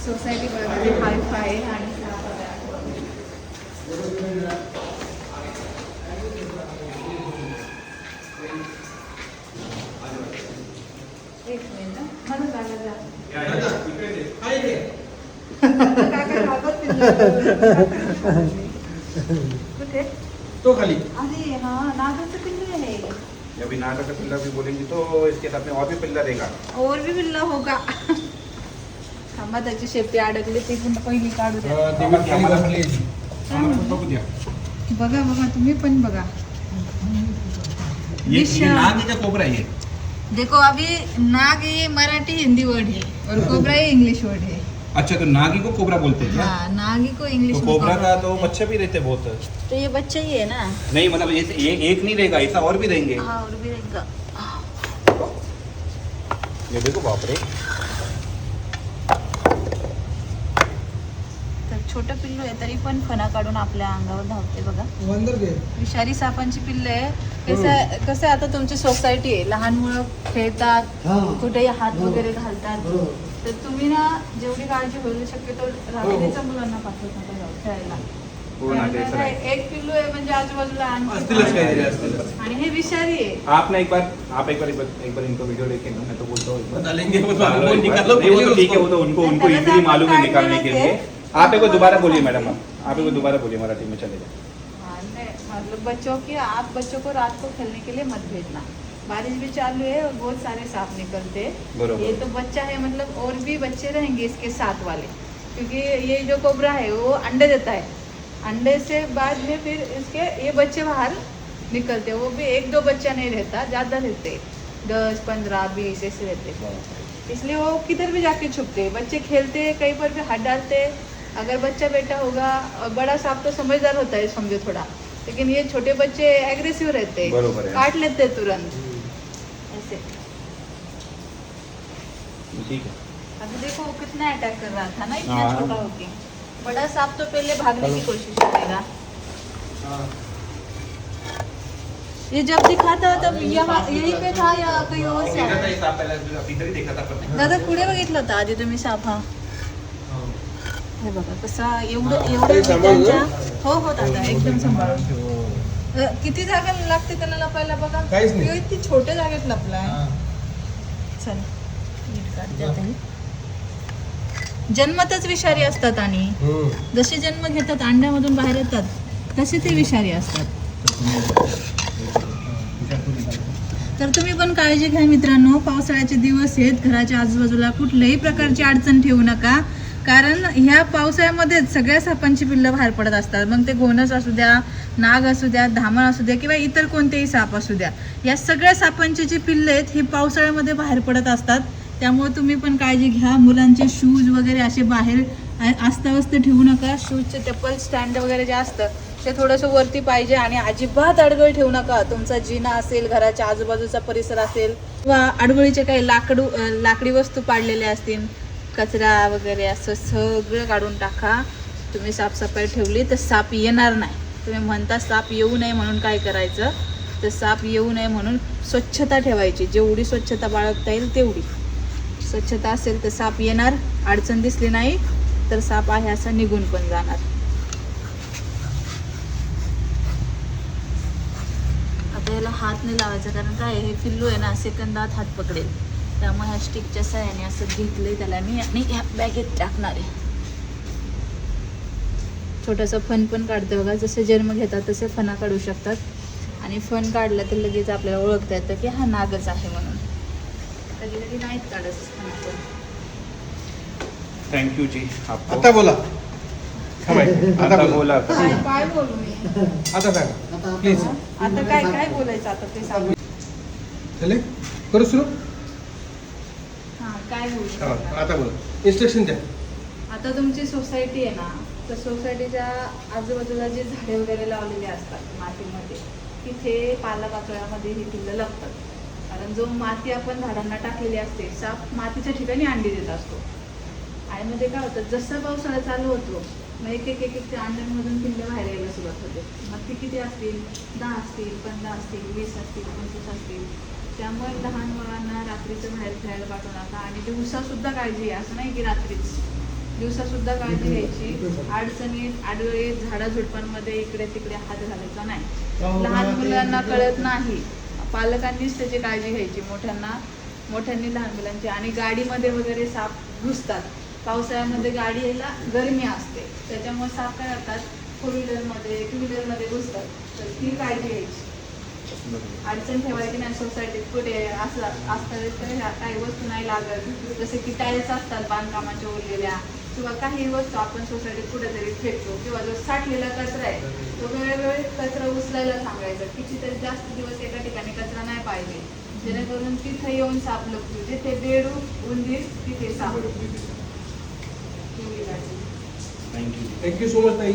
Society बघा हाय five आणि एक मिनिट मला जागा कुठे तो खाली। अरे हाँ नागाचं पिल्लू आहे। अभी नागा का पिल्ला भी बोलेंगी तो इसके साथ में और भी पिल्ला देगा। और भी पिल्ला होगा। थांबा त्याची शेपटी अडकली ती पण पहिली काढू द्या। बघा बघा तुम्ही पण बघा। ये नाग का कोबरा है। देखो अभी नाग ये मराठी हिंदी वर्ड है और कोबरा ये इंग्लिश वर्ड है। अच्छा तो नागी को कोबरा बोलते हैं क्या? हाँ नागी को इंग्लिश तो में कोबरा का तो बच्चे भी रहते बहुत। तो ये बच्चा ही है ना। नहीं मतलब ये एक नहीं रहेगा, ऐसा और भी रहेंगे। हाँ और भी रहेगा। ये देखो बाप रे। तर छोटं पिल्लू आहे तरी पण फणा काढून आपल्या अंगावर धावते बघा। विषारी सापांची पिल्ले कसं आता तुमची सोसायटी आहे, लहान मुलं खेळतात कुठेही हात वगैरे घालतात, तर तुम्ही ना जेवढी काळजी होईल शक्यतो रात्रीच्या मुलांना पाठवत नका जाऊ खेळायला। एक पिल्लू आहे म्हणजे आजूबाजूला आणि हे विषारी आहे। आप एक बार इनको वीडियो लेके मैं तो बोलता हूँ डालेंगे वो तो ठीक है, वो तो उनको इजीली मालूम है निकालने के लिए। आप एक बार दोबारा बोलिए मैडम, आप एक बार दोबारा बोलिए मराठी में चलेगा। मतलब आप बच्चों को रात को खेलने के लिए मत भेजना। बारिश भी चालू है और बहुत सारे सांप निकलते हैं। ये तो बच्चा है मतलब और भी बच्चे रहेंगे इसके साथ वाले, क्योंकि ये जो कोबरा है वो अंडे देता है। अंडे से बाद में फिर इसके ये बच्चे बाहर निकलते हैं, वो भी एक दो बच्चा नहीं रहता, ज़्यादा रहते 10, 15, 20 ऐसे रहते। इसलिए वो किधर भी जाके छुपते हैं। बच्चे खेलते हैं कहीं पर भी हाथ डालते। अगर बच्चा बेटा होगा, बड़ा सांप तो समझदार होता है समझो थोड़ा, लेकिन ये छोटे बच्चे एग्रेसिव रहते हैं, काट लेते हैं तुरंत ऐसे। ठीक है अभी देखो वो कितना अटैक कर रहा था ना इतना छोटा होके। बड़ा सांप तो पहले भागने की कोशिश करेगा। ये जब दिखा था तब यहाँ यहीं पे था या कहीं और से आया? दादा पुढे बघितलं होतं आधी तुम्ही साप? हा हे बघा कसा एवढं हो दादा एकदम सांभाळून। किती जागा लागते त्याला लपायला बघा, किती छोट्या जागेत लपलाय। चल नीट काढते आता हे। जन्मतच विषारी असतात आणि जसे जन्म घेतात अंड्यामधून बाहेर येतात तसे ते विषारी असतात। तर तुम्ही पण काळजी घ्या मित्रांनो। पावसाळ्याचे दिवस आहेत, घराच्या आजूबाजूला कुठल्याही प्रकारची अडचण ठेवू नका, कारण ह्या पावसाळ्यामध्येच सगळ्या सापांची पिल्लं बाहेर पडत असतात। मग ते घोणस असू द्या, नाग असू द्या, धामण असू द्या किंवा इतर कोणतेही साप असू द्या, या सगळ्या सापांची जी पिल्लं आहेत ही पावसाळ्यामध्ये बाहेर पडत असतात। त्यामुळे तुम्ही पण काळजी घ्या। मुलांचे शूज वगैरे असे बाहेर अस्ताव्यस्त ठेवू नका। शूजचे चप्पल स्टँड वगैरे जे असतं ते थोडंसं वरती पाहिजे आणि अजिबात अडगळ ठेवू नका। तुमचा जिना असेल, घराच्या आजूबाजूचा परिसर असेल किंवा अडगळीचे काही लाकडी वस्तू पाडलेल्या असतील, कचरा वगैरे असं सगळं काढून टाका। तुम्ही साफसफाई ठेवली तर साप येणार नाही। तुम्ही म्हणता साप येऊ नये म्हणून काय करायचं, तर साप येऊ नये म्हणून स्वच्छता ठेवायची। जेवढी स्वच्छता बाळगता येईल तेवढी स्वच्छता असेल तर साप येणार, अडचण दिसली नाही तर साप आहे असं निघून पण जाणार। आता याला हात नाही लावायचा, कारण काय हे पिल्लू आहे ना सेकंदात हात पकडेल, त्यामुळे ह्या स्टिकच्या साह्याने असं घेतलंय त्याला मी आणि ह्या बॅगेत टाकणार आहे। छोटासा फन पण काढते बघा, जसे जन्म घेतात तसे फणा काढू शकतात आणि फन काढला तर लगेच आपल्याला ओळखता येतं की हा नागच आहे म्हणून। कधी कधी नाहीत काढत फणा पण। थँक्यू जी आपको। आता बोला आता बोला काय बोलू मी आता सांगा प्लीज। आता काय बोलायचं आता ते सांगू। चले करू सुरू। हां काय बोलू आता बोला, इन्स्ट्रक्शन द्या। आता तुमची सोसायटी आहे ना, तर सोसायटीच्या आजूबाजूला जे झाडे वगैरे लावलेले असतात मातीमध्ये, तिथे पालापाचोळ्यामध्ये ही पिल्लं लपतात। कारण जो माती आपण झाडांना टाकलेली असते, साप मातीच्या ठिकाणी अंडी देत असतो आणि मध्ये काय होतं, जसा पावसाळा चालू होतो मग एक त्या अंड्यांमधून पिल्लं बाहेर यायला सुरुवात होते। मग ती किती असतील, 10 असतील, 15 असतील, 20 असतील, 25 असतील। त्यामुळे लहान मुलांना रात्रीचं बाहेर खेळायला पाठवू नका आणि दिवसासुद्धा काळजी आहे। असं नाही की रात्रीच, दिवसा सुद्धा काळजी घ्यायची. अडचणीत आडवेळी झाडाझुडपांमध्ये इकडे तिकडे हात घालायचा नाही. लहान मुलांना कळत नाही, पालकांनीच त्याची काळजी घ्यायची, मोठ्यांनी लहान मुलांची. आणि गाडीमध्ये वगैरे साप घुसतात. पावसाळ्यामध्ये गाडीला गरमी असते, त्याच्यामुळे साप काय करतात, 4 व्हीलरमध्ये 2 व्हीलरमध्ये घुसतात. तर ती काळजी घ्यायची. अडचण ठेवायची नाही सोसायटीत. कुठे असं असतात तर काही वस्तू नाही लागत, जसे की टाईल्स असतात बांधकामाच्या उरलेल्या किंवा काही वस्तू आपण सोसायटीत कुठेतरी फेकतो, किंवा जो साठलेला कचरा आहे तो वेळोवेळी कचरा उचलायला सांगायचा. कितीतरी जास्त दिवस एका ठिकाणी कचरा नाही पाहिजे, जेणेकरून तिथे येऊन साप लपतो. जिथे बेडूक उंदीर तिथे साप. थँक्यू. थँक्यू सो मच ताई.